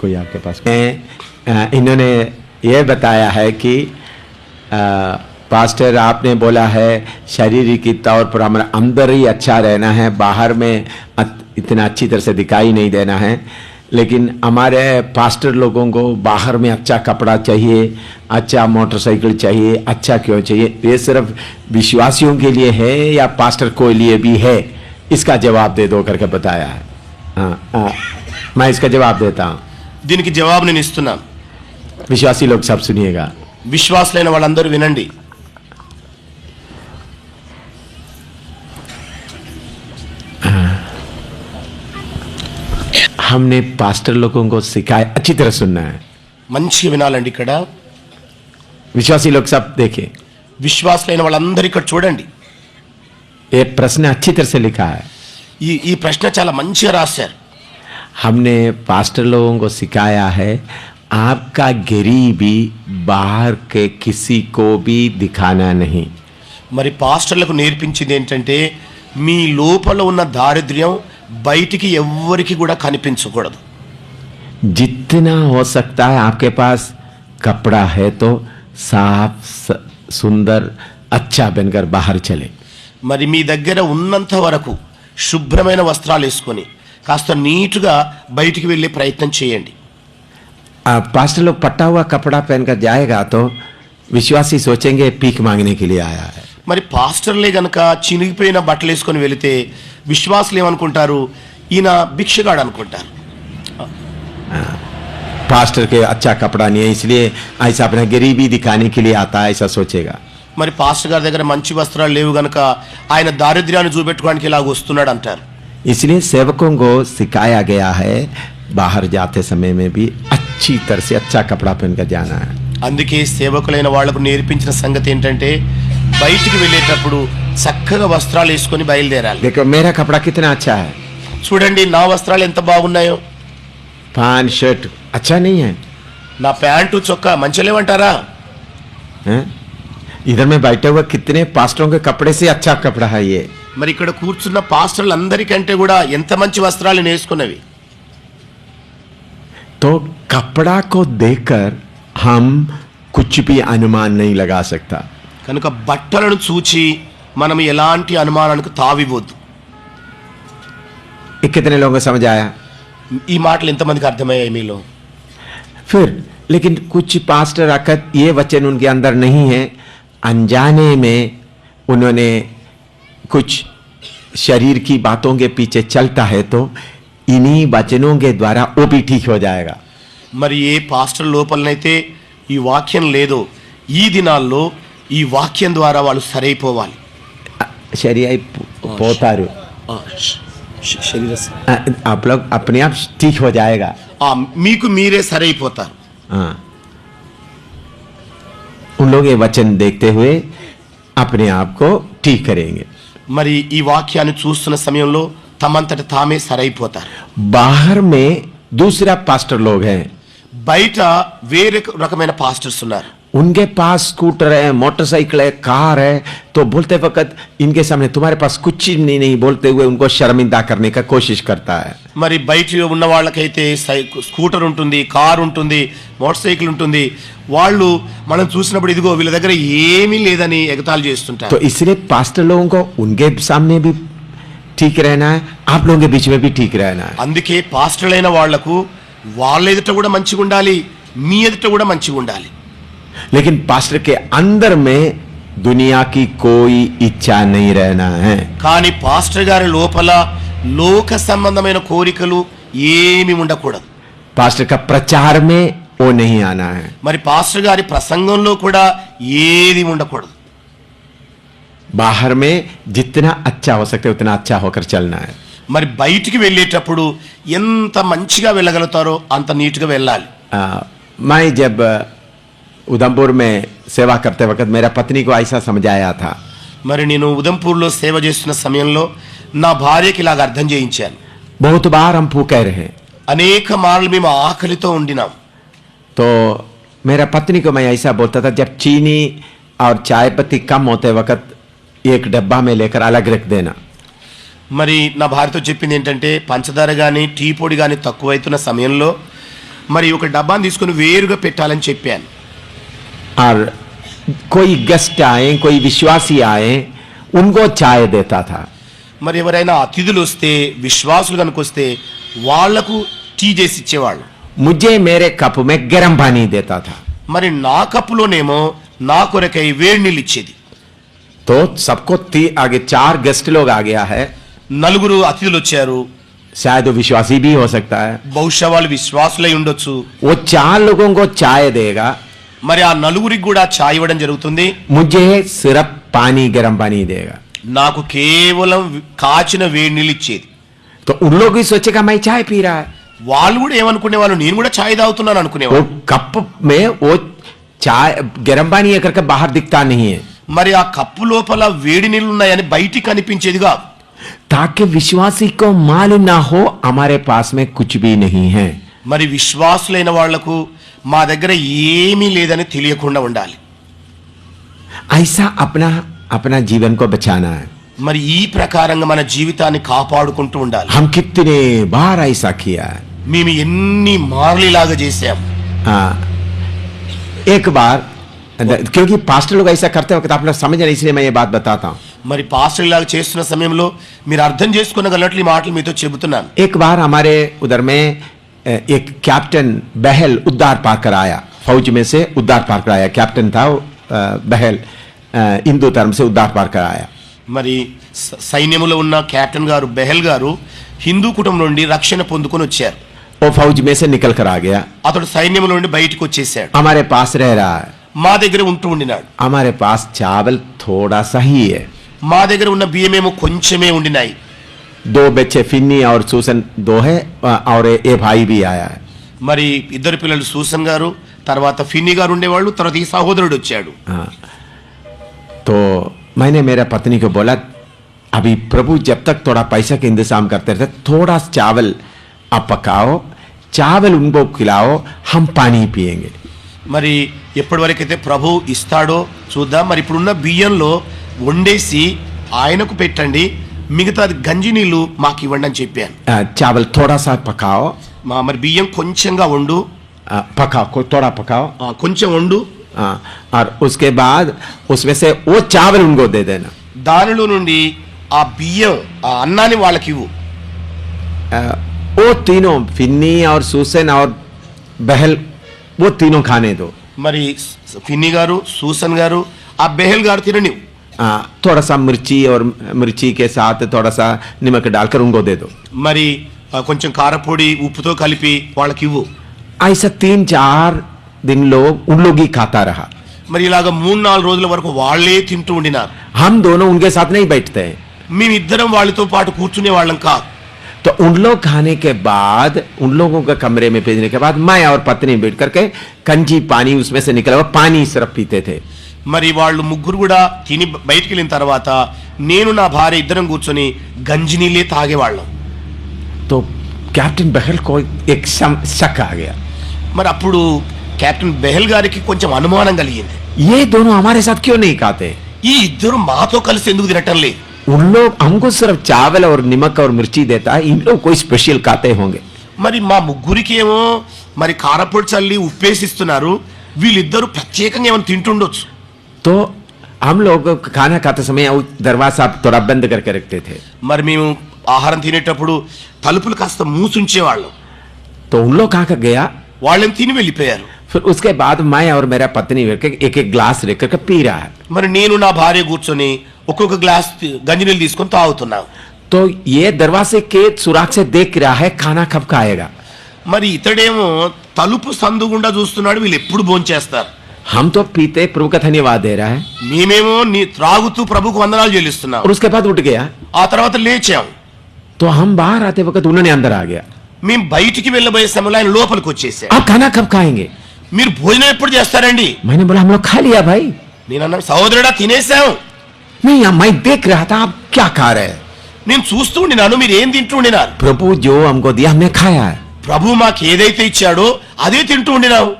कोई आपके पास? इन्होंने ये बताया है कि पास्टर आपने बोला है शारीरिक तौर पर हमारा अंदर ही अच्छा रहना है, बाहर में इतना अच्छी तरह से दिखाई नहीं देना है, लेकिन हमारे पास्टर लोगों को बाहर में अच्छा कपड़ा चाहिए, अच्छा मोटरसाइकिल चाहिए। अच्छा क्यों चाहिए? ये सिर्फ विश्वासियों के लिए है या पास्टर को लिए भी है? इसका जवाब दे दो करके बताया है। हाँ, मैं इसका जवाब देता हूँ। దీనికి జవాబు నేను ఇస్తున్నాను. विश्वासी लोग सब सुनिएगा. విశ్వాసులైన వాళ్ళందరూ వినండి. हमने पास्टर लोगों को सिखाया, अच्छी तरह सुनना है, మంచిగా వినాలండి. ఇక్కడ विश्वासी लोग सब देखें. విశ్వాసులైన వాళ్ళందరూ ఇక్కడ చూడండి. ये प्रश्न अच्छी तरह से लिखा है. ఈ ప్రశ్న చాలా మంచిగా రాశారు. हमने पास्टर लोगों को सिखाया है आपका गरीबी बाहर के किसी को भी दिखाना नहीं. మరి పాస్టర్లకు నేర్పించింది ఏంటంటే మీ లోపల ఉన్న దారిద్ర్యం బయటికి ఎవ్వరికి కూడా కనిపించకూడదు. जितना हो सकता है आपके पास कपड़ा है तो साफ सुंदर अच्छा बनकर बाहर चले. మరి మీ దగ్గర ఉన్నంత వరకు శుభ్రమైన వస్త్రాలు వేసుకొని కాస్త నీట్గా బయటికి వెళ్ళే ప్రయత్నం చేయండి. पास्टर लोग पट्टा हुआ कपड़ा पहनकर जाएगा तो विश्वासी सोचेंगे भीख मांगने के लिए आया है. మరి పాస్టర్లే గనక చినిగిపోయిన బట్టలు వేసుకొని వెళితే విశ్వాసులు ఏమనుకుంటారు? ఈయన భిక్షగాడు అనుకుంటారు. पास्टर के अच्छा कपड़ा नहीं है इसलिए ऐसा अपना गरीबी दिखाने के लिए आता है, ऐसा सोचेगा. మరి పాస్టర్ గారి దగ్గర మంచి వస్త్రాలు లేవు గనక ఆయన దారిద్ర్యాన్ని చూపెట్టుకోవడానికి ఇలాగ వస్తున్నాడు అంటారు. इसलिए सेवकों को सिखाया गया है बाहर जाते समय में भी अच्छी तरह से अच्छा कपड़ा पहनकर जाना है. అందుకే సేవకులైన వాళ్లకు నేర్పించిన సంగతి ఏంటంటే బయటికి వెళ్ళేటప్పుడు చక్కగా వస్త్రాలు వేసుకొని బయలుదేరాలి. देखो मेरा कपड़ा कितना अच्छा है. చూడండి నా వస్త్రాలు ఎంత బాగున్నాయో. पैंट शर्ट अच्छा नहीं है. నా ప్యాంటు చొక్కా మంచిగా లేవంటారా? इधर में बैठे हुए कितने पास्टरों के कपड़े से अच्छा कपड़ा है ये. మరి ఇక్కడ కూర్చున్న పాస్టర్లు అందరికంటే కూడా ఎంత మంచి వస్త్రాలు వేసుకున్నవి. तो कपड़ा को देखकर हम कुछ भी अनुमान नहीं लगा सकता. కనుక బట్టలను చూచి మనం ఎలాంటి అనుమానానికి తావివ్వద్దు. कितने लोगों को समझ आया? ఈ మాటలు ఎంతమందికి అర్థమయ్యాయి మీలో? फिर लेकिन कुछ पास्टर आकर ये वचन उनके अंदर नहीं है, अनजाने में उन्होंने कुछ शरीर की बातों के पीछे चलता है तो इन्हीं वचनों के द्वारा वो भी ठीक हो जाएगा. మరి ఏ పాస్టర్ లోపలనైతే ఈ వాక్యం లేదో ఈ దినాల్లో ఈ వాక్యం ద్వారా వాళ్ళు సరైపోవాలి. शरीर पोतारू आप लोग अपने आप ठीक हो जाएगा. మీకు మీరే సరైపోతారు. हाँ, उन लोग ये वचन देखते हुए अपने आप को ठीक करेंगे. మరి ఈ వాక్యాన్ని చూస్తున్న సమయంలో తమంతట తామే సరైపోతారు. बाहर में दूसरा पास्टर लोग हैं, బయట వేరే రకమైన పాస్టర్స్ ఉన్నారు. उनके पास स्कूटर है, मोटरसाइकिल है, कार है, तो बोलते वक्त इनके सामने तुम्हारे पास कुछ नहीं बोलते हुए उनको शर्मिंदा करने का कोशिश करता है. మరి బయట ఉన్న వాళ్ళకైతే స్కూటర్ ఉంటుంది, కార్ ఉంటుంది, మోటార్ సైకిల్ ఉంటుంది. వాళ్ళు మనం చూసినప్పుడు ఇదిగో వీళ్ళ దగ్గర ఏమీ లేదని ఎగతాళి చేస్తుంటారు. तो इसलिए पास्टर लोगों को उनके सामने भी ठीक रहना है, आप लोगों के बीच में भी ठीक रहना है. అందుకే పాస్టర్లైన వాళ్లకు వాళ్ళ ఎదుట కూడా మంచిగా ఉండాలి, మీ ఎదుట కూడా మంచిగా ఉండాలి. लेकिन पास्टर के अंदर में दुनिया की कोई इच्छा नहीं रहना है. కానీ పాస్టర్ గారి లోపల లోక సంబంధమైన కోరికలు ఏమీ ఉండకూడదు. पास्टर का प्रचार में वो नहीं आना है. మరి పాస్టర్ గారి ప్రసంగంలో కూడా ఏది ఉండకూడదు. बाहर में जितना अच्छा हो सकता है उतना अच्छा होकर चलना है. మరి బయటికి వెళ్ళేటప్పుడు ఎంత మంచిగా వెళ్ళగలుగుతారో అంత నీట్గా వెళ్ళాలి. मैं जब उधमपुर में सेवा करते वक्त मेरा पत्नी को ऐसा समझाया था. మరి నేను ఉదంపూర్లో సేవ చేస్తున్న సమయంలో నా భార్యకి ఇలాగ అర్థం చేయించాను. बहुत बार हम भूखे रहे, అనేక మార్లు మేము ఆకలితో ఉండినాం. तो मेरा पत्नी को मैं ऐसा बोलता था जब चीनी और चाय पत्ती कम होते वक्त एक डब्बा में लेकर अलग रख देना. మరి నా భార్యతో చెప్పింది ఏంటంటే పంచదార కానీ టీ పొడి కానీ తక్కువైతున్న సమయంలో మరి ఒక డబ్బాని తీసుకొని వేరుగా పెట్టాలని చెప్పాను. और कोई गेस्ट आए, कोई विश्वासी आए, उनको चाय देता था. మరి ఎవరైనా అతిథులు వస్తే, విశ్వాసులు కనుక వస్తే వాళ్లకు టీ చేసి ఇచ్చేవాళ్ళు. मुझे मेरे कप में गर्म पानी देता था. మరి నా కప్పులోనేమో నా కొరకై వేడి నీళ్ళు ఇచ్చేది. तो सबको आगे 4 गेस्ट लोग आ गया है. నలుగురు అతిథులు వచ్చారు. शायद वो विश्वासी भी हो सकता है. బహుశా వాళ్ళు విశ్వాసులై ఉండొచ్చు. वो 4 लोगों को चाय देगा. మరి ఆ నలుగురికి కూడా చాయ్ ఇవ్వడం జరుగుతుంది. मुझे सिर्फ पानी, गर्म पानी देगा. నాకు కేవలం కాచిన వేడి నీళ్ళు ఇచ్చేది. तो उन लोग भी सोचेगा मैं चाय पी रहा है. వాళ్ళు కూడా ఏమనుకునే వాళ్ళు, నేను కూడా చాయ్ తాగుతున్నాను वो అనుకునేవాళ్ళు. कप में वो चाय गर्म पानी है करके बाहर दिखता नहीं है, మరి ఆ కప్పు లోపల వేడి నీళ్ళు ఉన్నాయని బయటికి కనిపించేది కాదు. ताकि विश्वासी को मालूम ना हो हमारे पास में कुछ भी नहीं है. మరి విశ్వాసులైన వాళ్లకు మా దగ్గర ఏమీ లేదని తెలియకుండా ఉండాలి. ऐसा अपना अपना जीवन को बचाना है. మరి ఈ ప్రకారంగా మన జీవితాన్ని కాపాడుకుంటూ ఉండాలి. हम कितने बार ऐसा किया है. మేము ఎన్ని మార్లు ఇలాగా చేశాం. हाँ, एक बार, क्योंकि पास्टर लोग ऐसा करते वक्त आप लोग समझ रहे, इसलिए मैं ये बात बताता हूँ. మరి పాస్టర్ ఇలాగా చేస్తున్న సమయంలో మీరు అర్థం చేసుకునగలట్లు ఈ మాటలు మీతో చెబుతున్నాను. एक बार हमारे उधर में एक कैप्टन बहल उद्धार पाकर आया, फौज में से उद्धार पाकर आया. कैप्टन था बहल, हिंदू धर्म से उद्धार पाकर आया. మరి సైన్యములో ఉన్న కెప్టెన్ గారు బెహల్ గారు హిందూ కుటుంబం నుండి రక్షణ పొందుకొని వచ్చారు. वो फौज में से निकल कर आ गया. అతడు సైన్యంలో నుండి బయటికి వచ్చేసాడు. हमारे पास रह रहा है. మా దగ్గర ఉంటూ ఉండినాడు. हमारे पास चावल थोड़ा सा ही है. మా దగ్గర ఉన్న బియ్యమేమో కొంచెమే ఉండినాయి. 2 बच्चे फिन्नी और सूसन 2 है, और ये भाई भी आया है. మరి ఇద్దరు పిల్లలు సూసన్ గారు, తర్వాత ఫిన్ని గారు ఉండేవాళ్ళు, తర్వాత ఈ సహోదరుడు వచ్చాడు. हाँ, तो मैंने मेरा पत्नी को बोला, अभी प्रभु जब तक थोड़ा पैसा का इंतजाम करते रहते, थोड़ा चावल आप पकाओ, चावल उनको खिलाओ, हम पानी पिएंगे. మరి ఎప్పటి వరకైతే ప్రభు ఇస్తాడో చూద్దాం. మరి ఇప్పుడున్న బియ్యంలో వండేసి ఆయనకు పెట్టండి, మిగతా గంజి నీళ్లు మాకు ఇవ్వండి అని చెప్పాను. चावल थोड़ा सा पकाओ, మరి బియ్యం కొంచెంగా వండు, पकाओ, थोड़ा पकाओ, కొంచెం వండు, और उसके बाद उसमें से वो चावल उनको दे देना. దానిలో నుండి ఆ బియ్యం, ఆ అన్నాన్ని వాళ్ళకి ఇవ్వు. वो तीनों फिन्नी और सूसन और बहल, वो तीनों खाने दो. మరి ఫిన్ని గారు, సూసన్ గారు, ఆ బెహల్ గారు తిననివ్వు. थोड़ा सा मिर्ची और मिर्ची के साथ थोड़ा सा नमक डालकर उनको दे दो. మరి కొంచెం కారపొడి ఉప్పుతో కలిపి వాళ్ళకి ఇవ్వు. ऐसा 3-4 दिन लोग उन लोग ही खाता रहा. మరి ఇలాగ 3-4 రోజుల వరకు వాళ్ళే తింటూ ఉండినారు. हम दोनों उनके साथ नहीं बैठते हैं. మేమిద్దరం వాళ్ళతో పాటు కూర్చునే వాళ్ళం కాదు. तो उन लोग खाने के बाद, उन लोगों के कमरे में भेजने के बाद मैं और पत्नी बैठ करके कंजी पानी उसमें से निकला हुआ पानी सिर्फ पीते थे. మరి వాళ్ళు ముగ్గురు కూడా తిని బయటికి వెళ్ళిన తర్వాత నేను నా భార్య ఇద్దరం కూర్చొని గంజి నీళ్ళే తాగేవాళ్ళం. तो कैप्टन बहल को एक शक आ गया. మరి అప్పుడు కెప్టెన్ బెహల్ గారికి కొంచెం అనుమానం కలిగింది. ये दोनों हमारे साथ क्यों नहीं खाते? ఈ ఇద్దరు మాతో కలిసి ఎందుకు తినటం లేదు? उन लोग हमको सिर्फ चावल और नमक और मिर्ची देता है, इन लोग कोई स्पेशल खाते होंगे. మరి మా ముగ్గురికి ఏమో మరి కారపొడి చల్లి ఉప్పేసిస్తున్నారు, వీళ్ళిద్దరూ ప్రత్యేకంగా ఏమైనా తింటుండొచ్చు. तो हम लोग खाना खाते समय दरवाजा थोड़ा बंद करके रखते थे. మరి మేము ఆహారం తినేటప్పుడు తలుపులు కాస్త మూసుంచేవాళ్ళం. तो उन लोग कहाँ का गया. వాళ్ళేం తిని వెళ్ళిపోయారు. फिर उसके बाद मैं और मेरा पत्नी एक एक ग्लास लेकर के पी रहा है. మరి నేను నా భార్య కూర్చొని ఒక్కొక్క గ్లాస్ గంజి నీళ్ళు తీసుకొని తాగుతున్నాం. तो ये दरवाजे के सुराग से देख रहा है खाना कब खाएगा. మరి ఇతడేమో తలుపు సందు గుండా చూస్తున్నాడు, వీళ్ళు ఎప్పుడు భోంచేస్తారు. हम तो पीते प्रभु का धन्यवाद दे रहा है. మేమేమో త్రాగుతూ ప్రభుకు వందనాలు చెల్లిస్తున్నాం. और उसके बाद उठ गया. ఆ తర్వాత లేచాం. तो हम बाहर आते वक्त उन्होंने अंदर आ गया. మేము బయటికి వెళ్ళబోయే సమయంలో ఆయన లోపలికి వచ్చేసాం. आप खाना कब खाएंगे. మీరు భోజనం ఎప్పుడు చేస్తారండి? मैंने बोला हम लोग खा लिया भाई. నేను అన్నా, సహోదరుడా తినేసాం. नहीं, मैं देख रहा था आप क्या खा रहे हैं. నేను చూస్తూ ఉండినాను మీరు ఏం తింటూ ఉండినారు. प्रभु जो हमको दिया हमने खाया है. ప్రభు మాకు ఏదైతే ఇచ్చాడో అదే తింటూ ఉండినావు.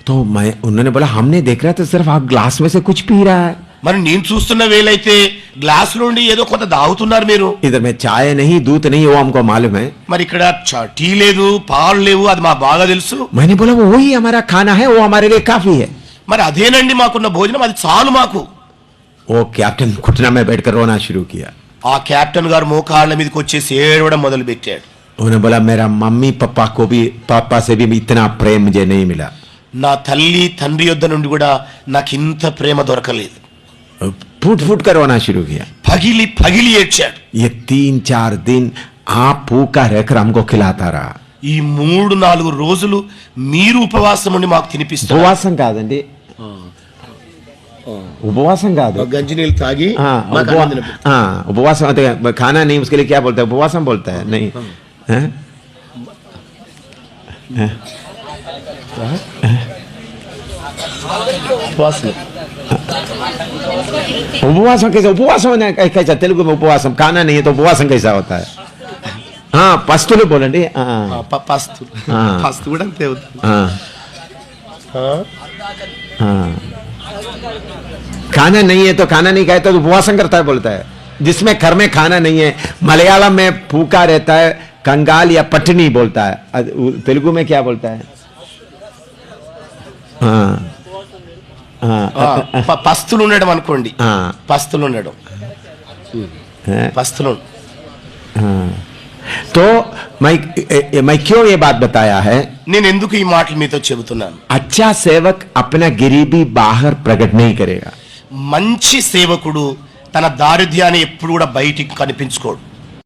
तो मैं, उन्होंने बोला हमने देख रहा था सिर्फ आप ग्लास में से कुछ पी रहा है. మరి నేను చూస్తున్న వేలైతే గ్లాస్ నుండి ఏదో కొంత దాగుతున్నారు మీరు. इधर में चाय नहीं दूध नहीं वो हमको मालूम है. మరి ఇక్కడ టీ లేదు, పాలు లేవు, అది మాకు బాగా తెలుసు. मैंने बोला वो वही हमारा खाना है, वो हमारे लिए काफी है. మరి అదేనండి మాకున్న భోజనం, అది చాలు మాకు. वो कैप्टन घुटना में बैठकर रोना शुरू किया. ఆ కెప్టెన్ గారు మోకాళ్ళ మీదకి వచ్చేసి ఏడవడం మొదలు పెట్టాడు. उन्होंने बोला मेरा मम्मी पापा से भी इतना प्रेम मुझे नहीं मिला. నా తల్లి తండ్రి యొద్ద నుండి కూడా నాకు ఇంత ప్రేమ దొరకలేదు. फूट फूट कर रोना शुरू किया. పగిలి పగిలి ఏడ్చాడు. ये 3-4 दिन आप भूखा रहकर हमको खिलाता रहा. ఈ 3-4 రోజులు మీరు ఉపవాసం ఉండి మాకు తినిపిస్తారు. ఉపవాసం కాదండి, उपवासम का गंजीनील तागी उपवासम खाना नहीं, उसके लिए क्या बोलता है? उपवासम बोलता है नहीं. उपवासम कैसा? उपवासम कैसा तेलुगु में? उपवासम खाना नहीं है तो उपवासम कैसा होता है? हाँ पस्तुलु बोलेंगे. पस्तु కూడా అంతే అవుతుంది. खाना नहीं है तो खाना नहीं खाए तो उपवासम करता है बोलता है. जिसमें घर में खाना नहीं है, मलयालम में भूखा रहता है, कंगाल या पटनी बोलता है. तेलुगु में क्या बोलता है? పస్తులు ఉండడం అనుకోండి. పస్తులు ఉండడం, పస్తులు. तो मैं क्यों ये बात बताया है? నేను ఎందుకు ఈ మాటలు మీతో చెబుతున్నాను? अच्छा सेवक अपना गरीबी बाहर प्रकट नहीं करेगा. మంచి సేవకుడు తన దారిద్ర్యాన్ని ఎప్పుడు కూడా బయటికి కనిపించుకోడు.